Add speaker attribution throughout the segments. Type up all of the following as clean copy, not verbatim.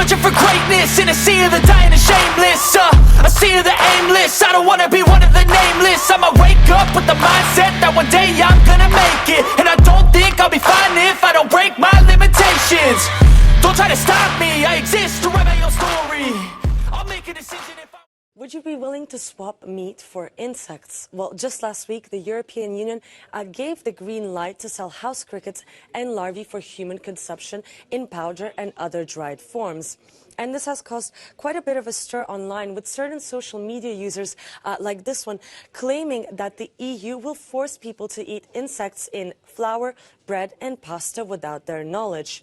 Speaker 1: Searching for greatness in a sea of the dying and shameless, a sea of the aimless. I don't wanna be one of the nameless. I'ma wake up with the mindset that one day I'm gonna make it. And I don't think I'll be fine if I don't break my limitations. Don't try to stop me, I exist to write my own story. I'll make a decision if I...
Speaker 2: Would you be willing to swap meat for insects? Well, just last week, the European Union gave the green light to sell house crickets and larvae for human consumption in powder and other dried forms. And this has caused quite a bit of a stir online, with certain social media users like this one claiming that the EU will force people to eat insects in flour, bread and pasta without their knowledge.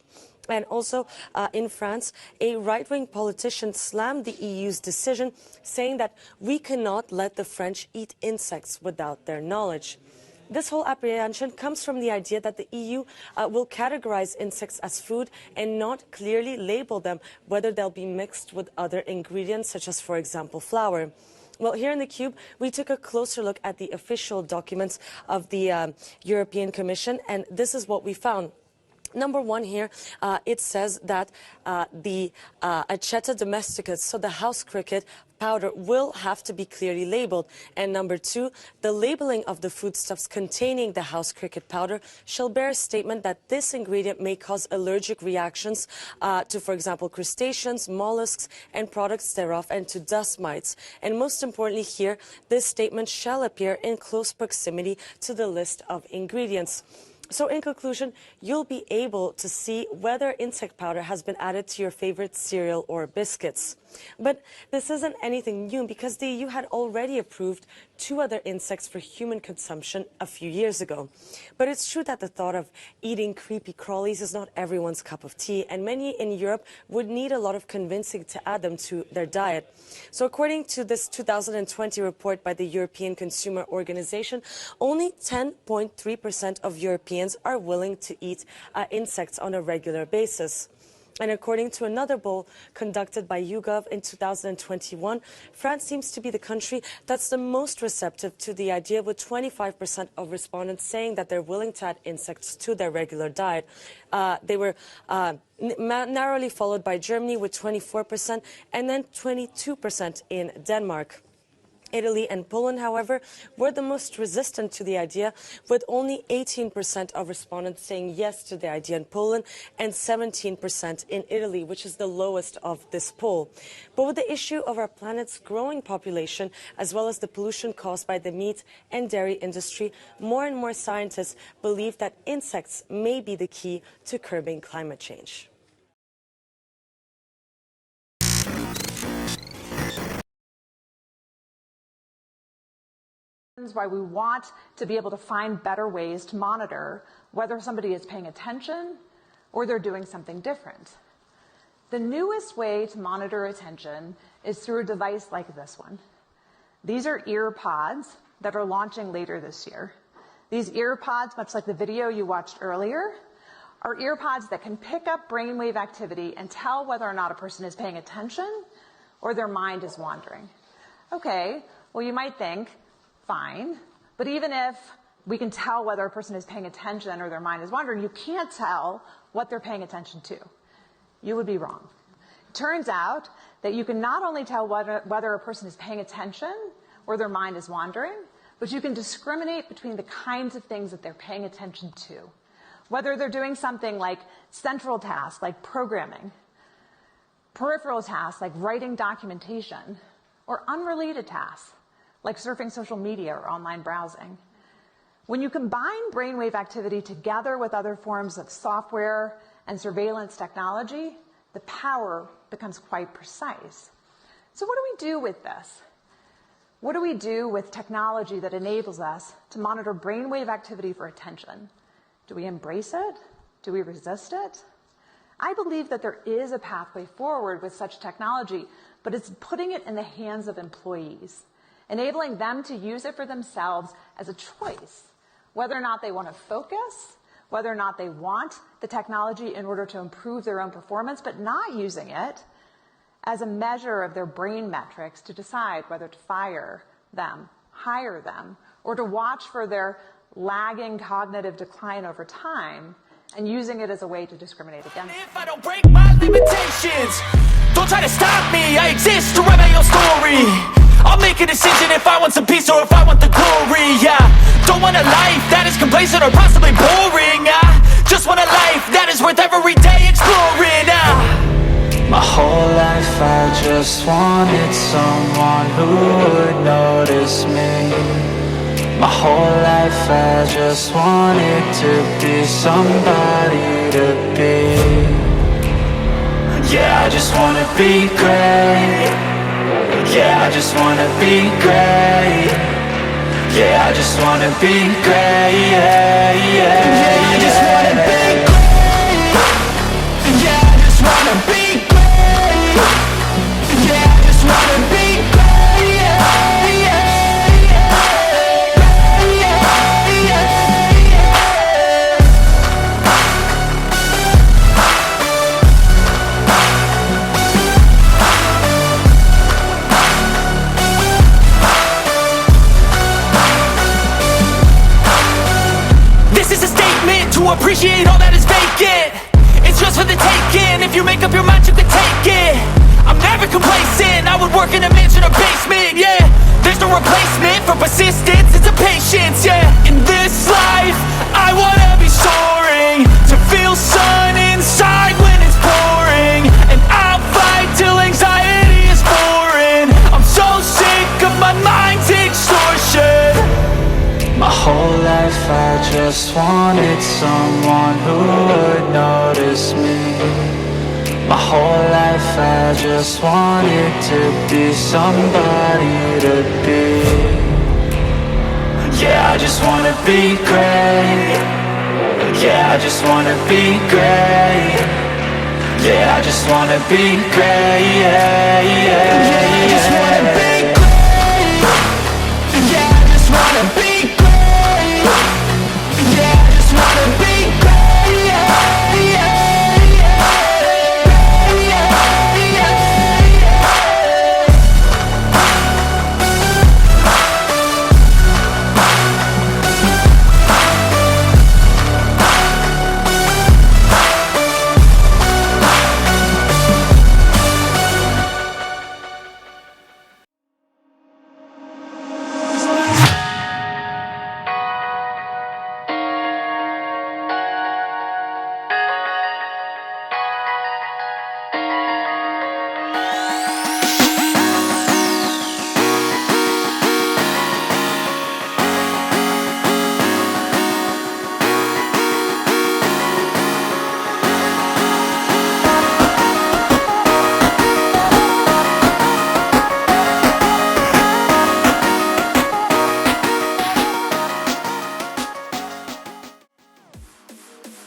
Speaker 2: And also in France, a right-wing politician slammed the EU's decision, saying that we cannot let the French eat insects without their knowledge. This whole apprehension comes from the idea that the EU will categorize insects as food and not clearly label them, whether they'll be mixed with other ingredients, such as, for example, flour. Well, here in the Cube, we took a closer look at the official documents of the European Commission, and this is what we found. Number one here, it says that the Acheta domesticus, so the house cricket powder, will have to be clearly labeled. And number two, the labeling of the foodstuffs containing the house cricket powder shall bear a statement that this ingredient may cause allergic reactions to, for example, crustaceans, mollusks, and products thereof, and to dust mites. And most importantly here, this statement shall appear in close proximity to the list of ingredients. So in conclusion, you'll be able to see whether insect powder has been added to your favorite cereal or biscuits. But this isn't anything new, because the EU had already approved 2 other insects for human consumption a few years ago. But it's true that the thought of eating creepy crawlies is not everyone's cup of tea, and many in Europe would need a lot of convincing to add them to their diet. So according to this 2020 report by the European Consumer Organization, only 10.3% of Europeans are willing to eat insects on a regular basis. And according to another poll conducted by YouGov in 2021, France seems to be the country that's the most receptive to the idea, with 25% of respondents saying that they're willing to add insects to their regular diet. They were narrowly followed by Germany with 24% and then 22% in Denmark. Italy and Poland, however, were the most resistant to the idea, with only 18% of respondents saying yes to the idea in Poland and 17% in Italy, which is the lowest of this poll. But with the issue of our planet's growing population, as well as the pollution caused by the meat and dairy industry, more and more scientists believe that insects may be the key to curbing climate change.
Speaker 3: Why we want to be able to find better ways to monitor whether somebody is paying attention or they're doing something different. The newest way to monitor attention is through a device like this one. These are ear pods that are launching later this year. These ear pods, much like the video you watched earlier, are ear pods that can pick up brainwave activity and tell whether or not a person is paying attention or their mind is wandering. Okay, well, you might think, fine, but even if we can tell whether a person is paying attention or their mind is wandering, you can't tell what they're paying attention to. You would be wrong. It turns out that you can not only tell whether a person is paying attention or their mind is wandering, but you can discriminate between the kinds of things that they're paying attention to. Whether they're doing something like central tasks, like programming, peripheral tasks, like writing documentation, or unrelated tasks, like surfing social media or online browsing. When you combine brainwave activity together with other forms of software and surveillance technology, the power becomes quite precise. So what do we do with this? What do we do with technology that enables us to monitor brainwave activity for attention? Do we embrace it? Do we resist it? I believe that there is a pathway forward with such technology, but it's putting it in the hands of employees, enabling them to use it for themselves as a choice, whether or not they want to focus, whether or not they want the technology in order to improve their own performance, but not using it as a measure of their brain metrics to decide whether to fire them, hire them, or to watch for their lagging cognitive decline over time and using it as a way to discriminate against them.
Speaker 1: If I don't break my limitations, don't try to stop me. I exist to write my own story. I'll make a decision if I want some peace or if I want the glory. Yeah, don't want a life that is complacent or possibly boring. I just want a life that is worth every day exploring.
Speaker 4: My whole life I just wanted someone who would notice me. My whole life I just wanted to be somebody to be. Yeah, I just wanna be great. Yeah, I just wanna be great. Yeah, I just wanna be great. Yeah, I just wanna be great. Yeah, I just wanna be great. Yeah, I just wanna be great.
Speaker 1: To appreciate all that is vacant, it's just for the taking. If you make up your mind, you can take it. I'm never complacent. I would work in a mansion or basement. Yeah, there's no replacement for persistence. It's a patience. Yeah, in this life, I wanna be soaring, to feel sun inside when it's pouring, and I'll fight till anxiety is foreign. I'm so sick of my mind's extortion.
Speaker 4: My whole life I just wanted someone who would notice me. My whole life I just wanted to be somebody to be. Yeah, I just wanna be great. Yeah, I just wanna be great. Yeah, I just wanna be great. Yeah, I just wanna be great. Yeah, I just wanna be great. Yeah, I just wanna be great.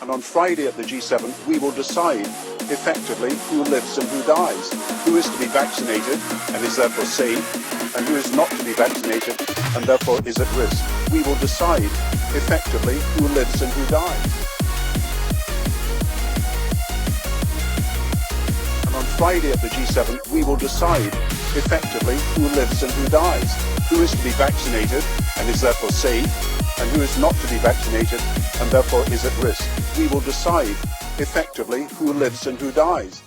Speaker 5: And on Friday at the G7, we will decide effectively who lives and who dies, who is to be vaccinated and is therefore safe, and who is not to be vaccinated and therefore is at risk. We will decide effectively who lives and who dies. And on Friday at the G7, we will decide effectively who lives and who dies, who is to be vaccinated and is therefore safe, and who is not to be vaccinated and therefore is at risk. We will decide effectively who lives and who dies.